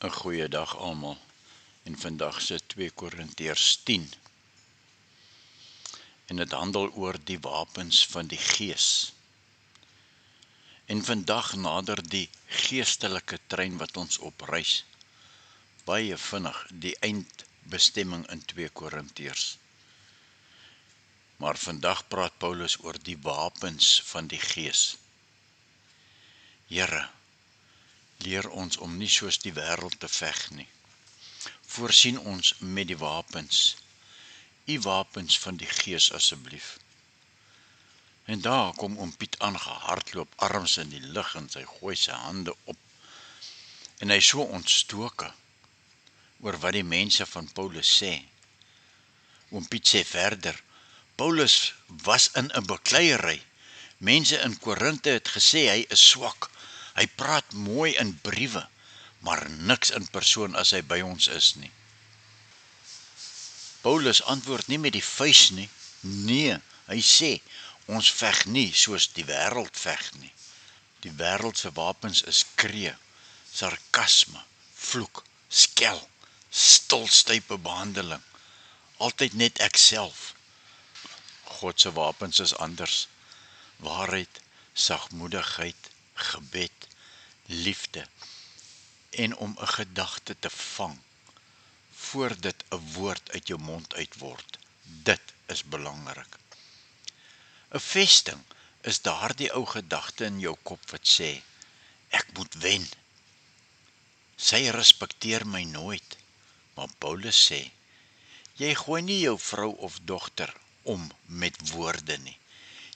'n Goeie dag almal. En vandag se 2 Korintiërs 10. En dit handel oor die wapens van die Gees. En vandag nader die geestelike trein wat ons opreis. Baie vinnig die eindbestemming in 2 Korintiërs. Maar vandag praat Paulus oor die wapens van die Gees. Here, leer ons om nie soos die wêreld te veg nie. Voorsien ons met die wapens. U wapens van die Gees asseblief. En daar kom oom Piet aangehardloop, arms in die lug en sy gooi sy hande op. En hy so ontstoke oor wat die mense van Paulus sê. Oom Piet sê verder, Paulus was in 'n bekleierery. Mense in Korinte het gesê hy is swak. Hy praat mooi in briewe, maar niks in persoon as hy by ons is nie. Paulus antwoord nie met die vuis nie. Nee, hy sê, ons veg nie soos die wêreld veg nie. Die wêreld se wapens is skree, sarkasme, vloek, skel, stilstype behandeling. Altyd net ek self. God se wapens is anders. Waarheid, sagmoedigheid, gebed, liefde en om 'n gedagte te vang voor dit 'n woord uit jou mond uitword. Dit is belangrik. 'n Vesting is daardie ou gedagte in jou kop wat sê, ek moet wen. Sy respekteer my nooit. Maar Paulus sê, jy gooi nie jou vrou of dogter om met woorde nie.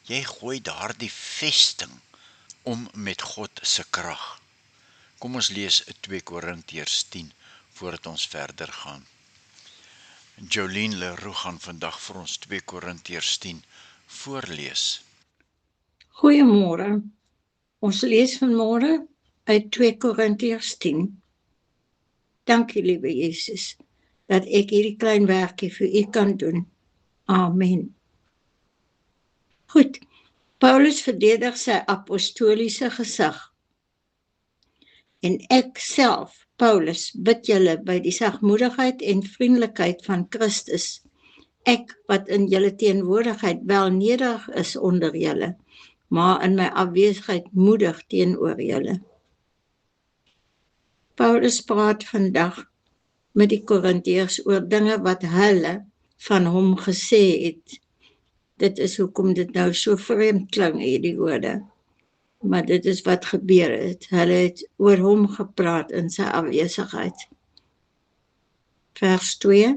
Jy gooi daardie vesting om met God se krag. Kom ons lees 2 Korintiërs 10 voordat ons verder gaan. Jolien Leroux gaan vandag vir ons 2 Korintiërs 10 voorlees. Goeiemôre. Ons lees vanmôre uit 2 Korintiërs 10. Dankie, liewe Jesus, dat ek hierdie klein werkie vir u kan doen. Amen. Goed, Paulus verdedig sy apostoliese gesag. En ek self, Paulus, bid julle by die sagmoedigheid en vriendelikheid van Christus, ek wat in julle teenwoordigheid wel nederig is onder julle, maar in my afwesigheid moedig teenoor julle. Paulus praat vandag met die Korintiërs oor dinge wat hulle van hom gesê het. Dit is hoekom dit nou so vreemd klink, hierdie woorde. Maar dit is wat gebeur het. Hulle het oor hom gepraat in sy afwesigheid. Vers 2.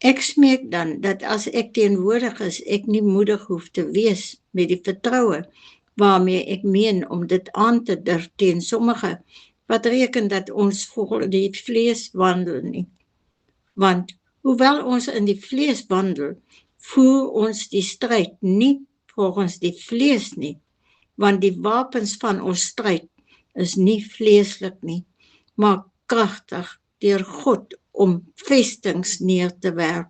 Ek smeek dan dat as ek teenwoordig is, ek nie moedig hoef te wees met die vertroue waarmee ek meen om dit aan te durf teen sommige wat reken dat ons volgens die vlees wandel nie. Want hoewel ons in die vlees wandel, voer ons die stryd nie volgens die vlees nie, want die wapens van ons stryd is nie vleeslik nie, maar kragtig deur God om vestings neer te werp.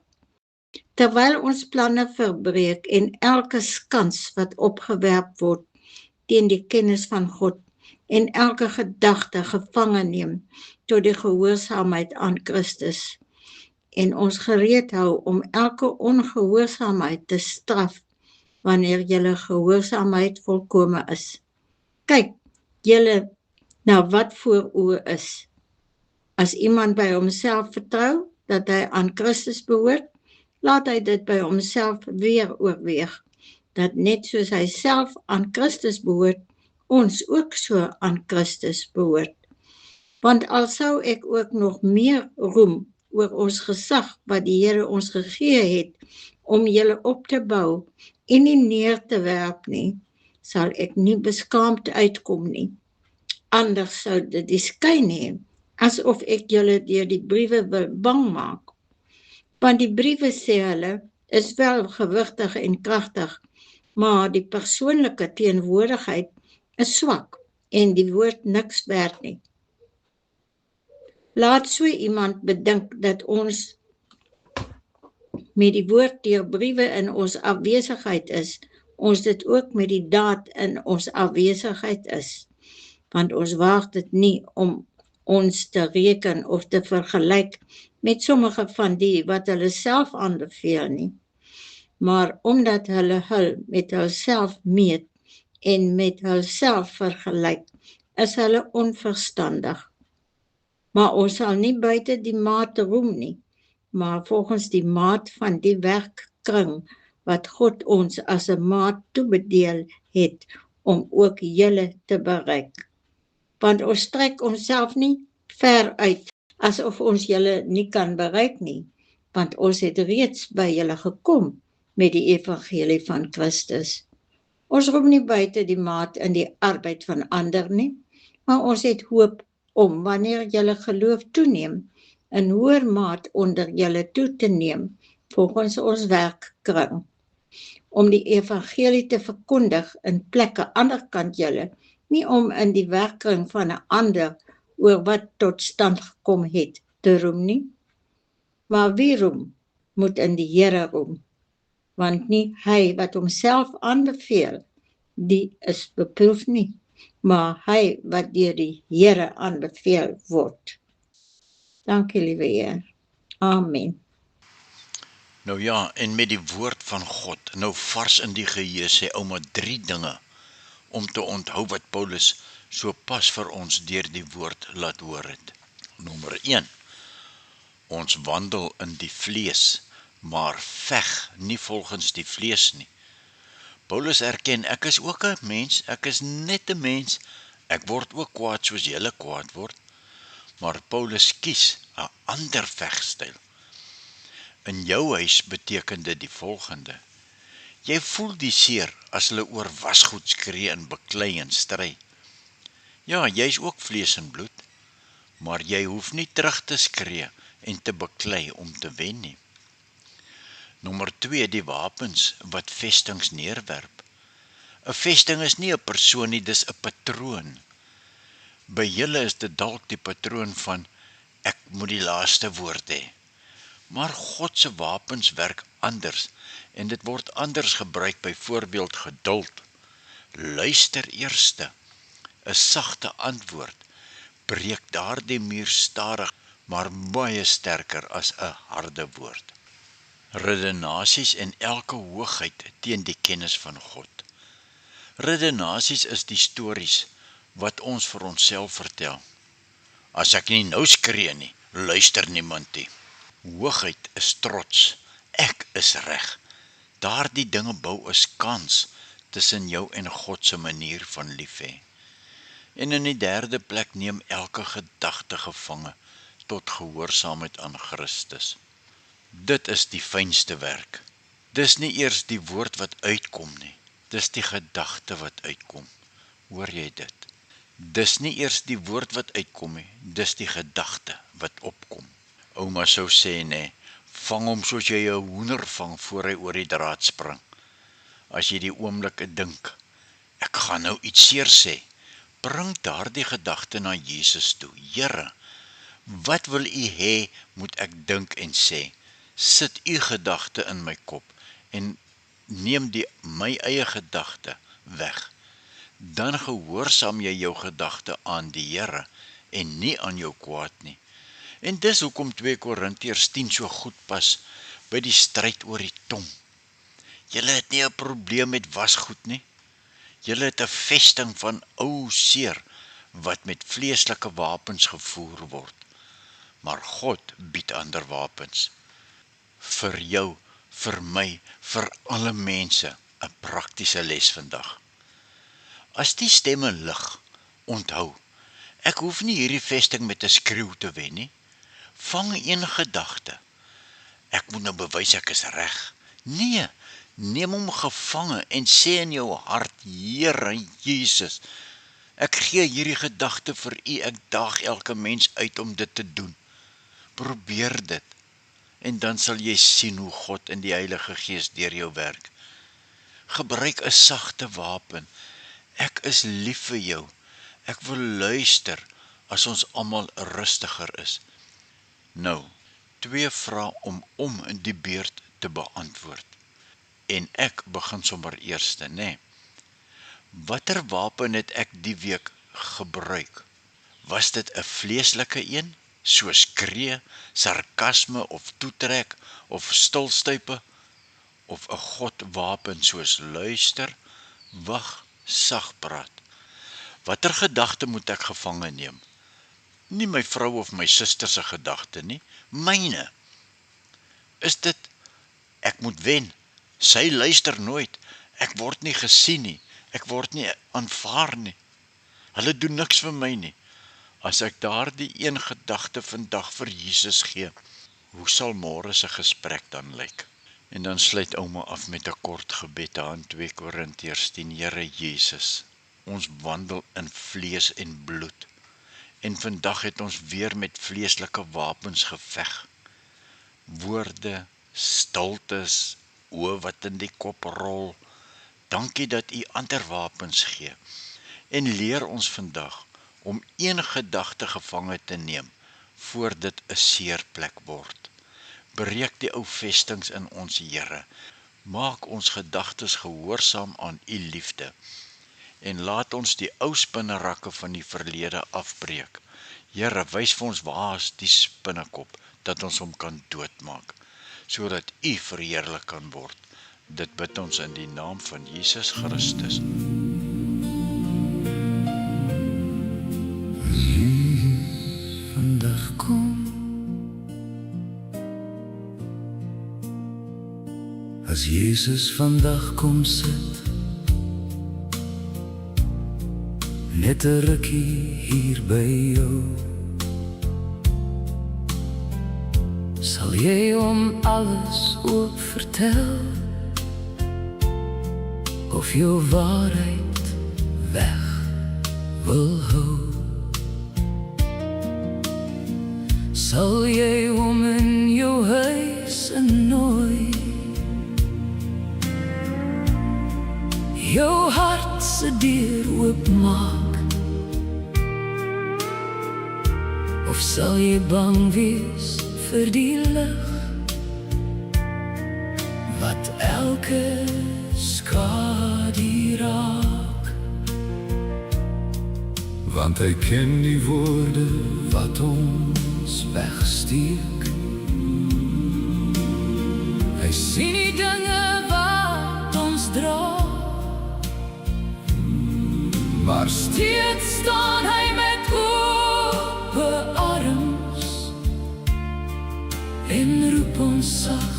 Terwyl ons planne verbreek en elke skans wat opgewerp word teen die kennis van God en elke gedagte gevange neem tot die gehoorsaamheid aan Christus en ons gereed hou om elke ongehoorsaamheid te straf wanneer julle gehoorsaamheid volkome is. Kyk, julle na wat voor oë is. As iemand by homself vertrou dat hy aan Christus behoort, laat hy dit by homself weer oorweeg, dat net soos hy self aan Christus behoort, ons ook so aan Christus behoort. Want al sou ek ook nog meer roem oor ons gesag wat die Here ons gegee het om julle op te bou en nie neer te werp nie, sal ek nie beskaamd uitkom nie. Anders sou dit die skyn hê, asof ek julle deur die briewe wil bang maak. Want die briewe, sê hulle, is wel gewigtig en kragtig, maar die persoonlike teenwoordigheid is swak en die woord niks werd nie. Laat so iemand bedink dat ons met die woord deur briewe in ons afwesigheid is, ons dit ook met die daad in ons afwesigheid is. Want ons waag dit nie om ons te reken of te vergelyk met sommige van die wat hulle self aanbeveel nie. Maar omdat hulle met hulself meet en met hulself vergelyk, is hulle onverstandig. Maar ons sal nie buite die maat roem nie, maar volgens die maat van die werkkring wat God ons as 'n maat toebedeel het om ook julle te bereik. Want ons strek onsself nie ver uit asof ons julle nie kan bereik nie, want ons het reeds by julle gekom met die evangelie van Christus. Ons roem nie buite die maat in die arbeid van ander nie, maar ons het hoop om wanneer julle geloof toeneem, in hoër maat onder julle toe te neem, volgens ons werkkring, om die evangelie te verkondig in plekke anderkant julle, nie om in die werkkring van 'n ander oor wat tot stand gekom het te roem nie. Maar wie roem, moet in die Here roem, want nie hy wat homself aanbeveel, die is beproef nie, maar hy wat deur die Here aanbeveel word. Dankie, liewe Heer. Amen. Nou ja, en met die woord van God, nou vars in die geheue, sê ouma 3 dinge om te onthou wat Paulus so pas vir ons deur die woord laat hoor het. Nommer 1, ons wandel in die vlees, maar veg nie volgens die vlees nie. Paulus erken, ek is ook 'n mens, ek is net 'n mens, ek word ook kwaad soos julle kwaad word, maar Paulus kies 'n ander vegstyl. In jou huis beteken dit die volgende: jy voel die seer as hulle oor wasgoed skree en beklei en stry. Ja, jy's ook vlees en bloed, maar jy hoef nie terug te skree en te beklei om te wen nie. Nommer 2, die wapens wat vestings neerwerp. 'n Vesting is nie 'n persoon nie, dis 'n patroon. By julle is dit dalk die patroon van ek moet die laaste woord hê. Maar God se wapens werk anders en dit word anders gebruik, byvoorbeeld geduld. Luister eerste. 'n Sagte antwoord breek daardie muur stadig, maar baie sterker as 'n harde woord. Redenasies en elke hoogheid teen die kennis van God. Redenasies is die stories wat ons vir onsself vertel. As ek nie nou skree nie, luister niemand nie. Hoogheid is trots. Ek is reg. Daardie dinge bou 'n skans tussen jou en God se manier van lief hê. En in die derde plek neem elke gedagte gevange tot gehoorsaamheid aan Christus. Dit is die fynste werk. Dis nie eers die woord wat uitkom nie, dis die gedagte wat uitkom. Hoor jy dit? Dis nie eers die woord wat uitkom nie, dis die gedagte wat opkom. Ouma sou sê, nee, vang hom soos jy 'n hoender vang voor hy oor die draad spring. As jy die oomblik dink, ek gaan nou iets seer sê, bring daardie gedagte na Jesus toe. Here, wat wil U hê moet ek dink en sê? Sit U gedagte in my kop en neem my eie gedagte weg. Dan gehoorsaam jy jou gedagte aan die Here en nie aan jou kwaad nie. En dis hoekom 2 Korintiërs 10 so goed pas by die stryd oor die tong. Julle het nie 'n probleem met wasgoed nie. Julle het 'n vesting van ou seer wat met vleeslike wapens gevoer word. Maar God bied ander wapens. Vir jou, vir my, vir alle mense 'n praktiese les vandag. As die stemme lig, onthou, ek hoef nie hierdie vesting met 'n skreeu te wen nie. Vang een gedagte. Ek moet nou bewys ek is reg. Nee, neem hom gevange en sê in jou hart, Here Jesus, ek gee hierdie gedagte vir U, ek daag elke mens uit om dit te doen. Probeer dit. En dan sal jy sien hoe God in die Heilige Gees deur jou werk. Gebruik 'n sagte wapen. Ek is lief vir jou. Ek wil luister as ons almal rustiger is. Nou, 2 vrae om in die beurt te beantwoord. En ek begin sommer eerste, né? Watter wapen het ek die week gebruik Was dit 'n vleeslike een, soos skree, sarkasme of toetrek of stilstype, of 'n godwapen soos luister, wag, sag praat? Watter gedagte moet ek gevange neem? Nie my vrou of my suster se gedagte nie, myne. Is dit, ek moet wen, sy luister nooit, ek word nie gesien nie, ek word nie aanvaar nie, hulle doen niks vir my nie. As ek daardie een gedagte vandag vir Jesus gee, hoe sal môre se gesprek dan lyk? En dan sluit ouma af met 'n kort gebed daar in 2 Korintiërs 10. Here Jesus, ons wandel in vlees en bloed. En vandag het ons weer met vleeslike wapens geveg. Woorde, stiltes, oë wat in die kop rol. Dankie dat U ander wapens gee. En leer ons vandag om een gedagte gevange te neem, voor dit 'n seerplek word. Breek die ou vestings in ons, Here. Maak ons gedagtes gehoorsaam aan U liefde. En laat ons die ou spinnerakke van die verlede afbreek. Here, wys vir ons waar is die spinnekop, dat ons hom kan doodmaak, sodat U verheerlik kan word. Dit bid ons in die naam van Jesus Christus. Vandag kom, as Jesus vandag kom sit, net 'n rukkie hier by jou, sal jy hom alles ook vertel, of jou waarheid weg wil hou? Sal jy hom in jou huis innooi, jou hart se deur oopmaak, of sal jy bang wees vir die lig wat elke skadu raak? Want hy ken die woorde wat ons wegsteek, hy sien die dinge wat ons dra, maar steeds staan hy met ope arms en roep ons sag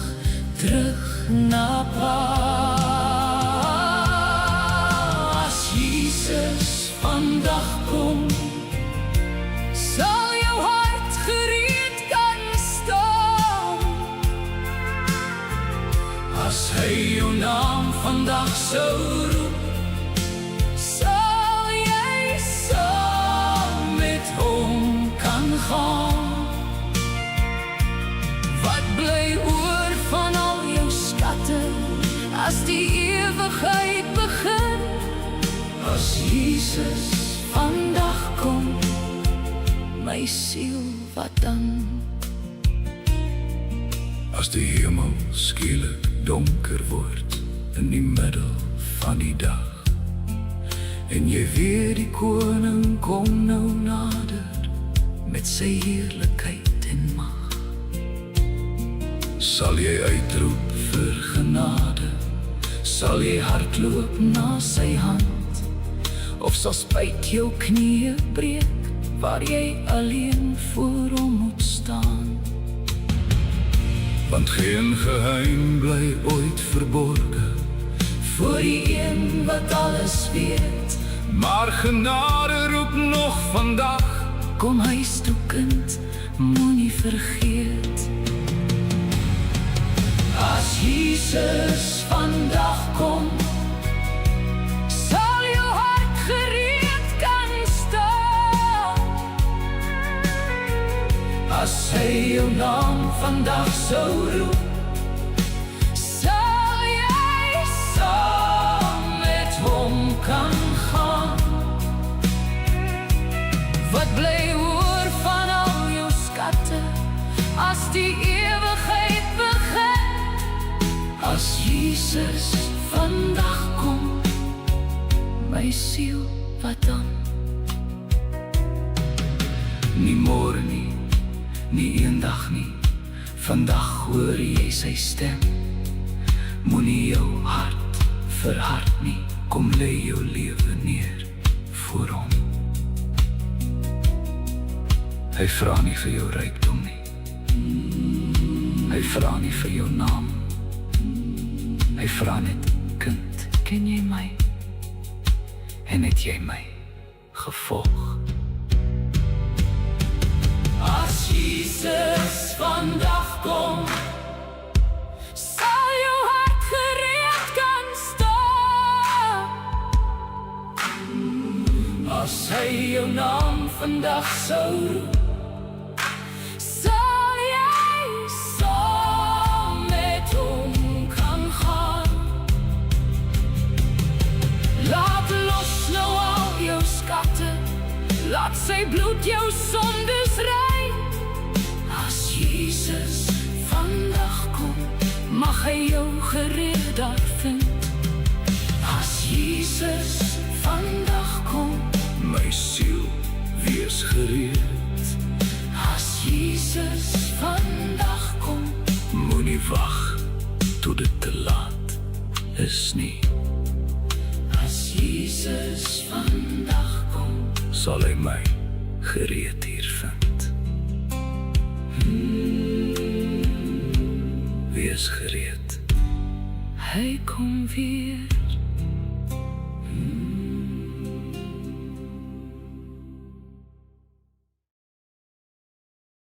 terug na Pa. As Jesus vandag kom, sal jou hart gereed kan staan. As hy jou naam vandag sou roep, sal jy saam met hom kan gaan. Wat bly oor van al jou skatte, as die ewigheid begin? As Jesus vandag kom, my siel, wat dan? As die hemel skielik donker word in die middel van die dag, en jy weet die koning kom nou nader met sy heerlikheid en mag, sal jy uitroep vir genade, sal jy hardloop na sy hand, of sal spyt jou knieë breek waar jy alleen voor hom moet staan? Want geen geheim bly ooit verborge voor die een wat alles weet, maar genade roep nog vandag, kom huis toe kind, moenie vergeet. As Jesus vandag kom, sal jou hart gereed kan staan. As hy jou naam vandag sou roep, sal jy saam met hom kan gaan. Wat bly oor van al jou skatte, as die ewigheid begin? As Jesus vandag kom, my siel, wat dan? Nie môre nie, nie eendag nie. Vandag hoor jy sy stem. Moenie jou hart verhard nie. Kom lê jou lewe neer voor hom. Hy vra nie vir jou rykdom nie. Hy vra nie vir jou naam. Hy vra net, kind, ken jy my? En het jy my gevolg? As Jesus vandag kom, sal jou hart gereed kan staan. As hy jou naam vandag sou roep, sal jy saam met hom kan gaan. Laat los nou al jou skatte, laat sy bloed jou sondes rein. As Jesus vandag kom, mag hy jou gereed daar vind. As Jesus vandag kom, my siel, wees gereed. As Jesus vandag kom, moenie wag tot dit te laat is nie. As Jesus vandag kom, sal hy my gereed hier vind. Wees gereed. Hy kom weer.